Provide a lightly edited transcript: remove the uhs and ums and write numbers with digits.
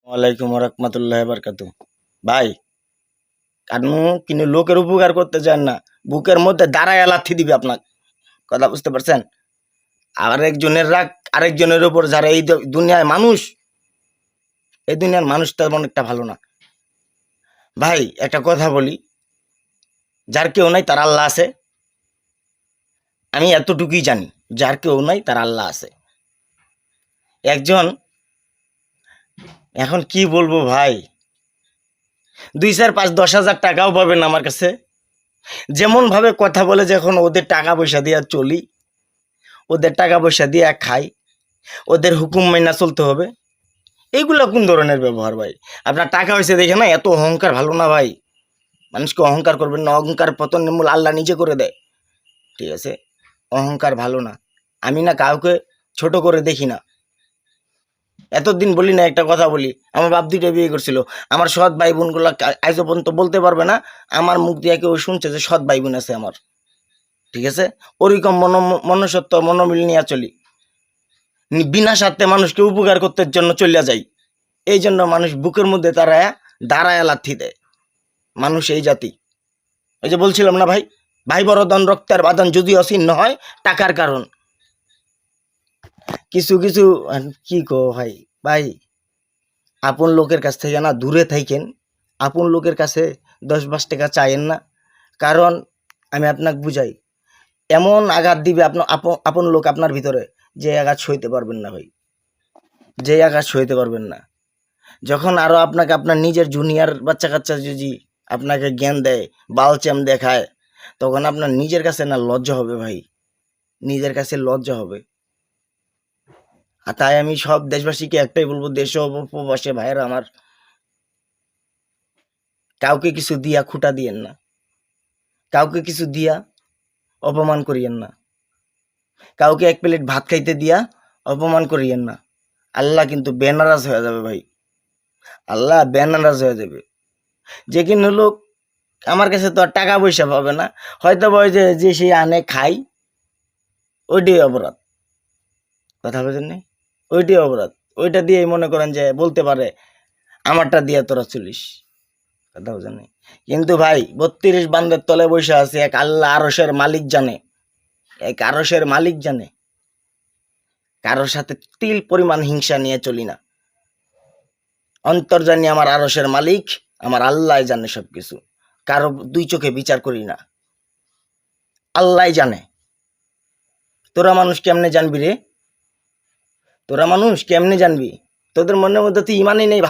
ওয়ালাইকুম রহমতুল্লাহ বারকাতু। ভাই, কানু কিন্তু লোকের উপকার করতে চান না, বুকের মধ্যে দাঁড়ায় লাথি দিবে আপনার। কথা বুঝতে পারছেন? আরেকজনের রাগ আরেকজনের উপর যারা এই দুনিয়ায় মানুষ, এই দুনিয়ার মানুষটা অনেকটা ভালো না। ভাই একটা কথা বলি, যার কেউ নাই তার আল্লাহ আছে। আমি এতটুকুই জানি, যার কেউ নাই তার আল্লাহ আছে। একজন, এখন কি বলবো ভাই, 2 4 5 10 হাজার টাকাও পাবেন আমার কাছে। যেমন ভাবে কথা বলে, যখন ওদের টাকা পয়সা দিয়ে চলি, ওদের টাকা পয়সা দিয়ে খাই, ওদের হুকুম মাইনা চলতে হবে, এইগুলা কোন ধরনের ব্যবহার ভাই? আপনার টাকা হয়েছে দেখে না এত অহংকার ভালো না ভাই। মানুষকে অহংকার করবেন না, অহংকার পতনের মূল আল্লাহ নিজে করে দেয়। ঠিক আছে, অহংকার ভালো না। আমি না কাউকে ছোট করে দেখি না। এতদিন বলি না, একটা কথা বলি, আমার বাপ 2টা বিয়ে করছিল। আমার সৎ ভাই বোনগুলা আজও পর্যন্ত বলতে পারবে না আমার মুখ দিয়ে কেউ শুনছে যে সৎ ভাই বোন আছে আমার। ঠিক আছে, ওরকম মনুষ্যত্ব মনোমিল নিয়ে চলি। বিনা স্বার্থে মানুষকে উপকার করতে জন্য চলিয়া যাই। এই জন্য মানুষ বুকের মধ্যে দাঁড়ায় লাথি দেয়। মানুষ এই জাতি। ওই যে বলছিলাম না ভাই, ভাই বড়দান রক্তের বাঁধন যদি অছিন্ন হয় টাকার কারণ। কিছু কিছু কি কো ভাই, ভাই আপন লোকের কাছ থেকে না দূরে থাকেন। আপন লোকের কাছে 10 20 টাকা চাইেন না। কারণ আমি আপনাকে বুঝাই, এমন আঘাত দিবে আপনার আপন লোক আপনার ভিতরে, যে আঘাত সইতে পারবেন না ভাই, যে আঘাত সইতে পারবেন না। যখন আরো আপনাকে আপনার নিজের জুনিয়র বাচ্চা কাচ্চা যদি আপনাকে জ্ঞান দেয়, বালচ্যাম দেখায়, তখন আপনার নিজের কাছে না লজ্জা হবে ভাই, নিজের কাছে লজ্জা হবে। আর তাই আমি সব দেশবাসীকে একটাই বলবো, দেশ ও প্রবাসী ভাইয়েরা আমার, কাউকে কিছু দিয়া খুঁটা দিয়েন না, কাউকে কিছু দিয়া অপমান করিয়েন না, কাউকে 1 প্লেট ভাত খাইতে দিয়া অপমান করিয়েন না। আল্লাহ কিন্তু বেনারাজ হয়ে যাবে ভাই, আল্লাহ বেনারাজ হয়ে যাবে। যে কিনা লোক আমার কাছে তো আর টাকা পয়সা পাবে না, হয়তো বয় যে সে আনে খাই, ওইটাই অপরাধ। কথা বলছেন না, ওইটাই অপরাধ। ওইটা দিয়েই মনে করেন যে বলতে পারে আমারটা দিয়ে তোরা চলিস। কথা বলছেন না, কিন্তু ভাই 32 বান্দের তলে বসে আছে এক আল্লাহ, আরশের মালিক জানে, এক আরশের মালিক জানে। কারোর সাথে তিল পরিমাণ হিংসা নিয়ে চলি না। অন্তর জানি আমার আরশের মালিক, আমার আল্লাহ জানে সবকিছু। কারো 2 চোখে বিচার করি না, আল্লাহ জানে। তোরা মানুষ কেমনে জানবি রে? তোরা মানুষ কেমনে জানবি? তোদের মনের মধ্যে তো ইমানই নেই।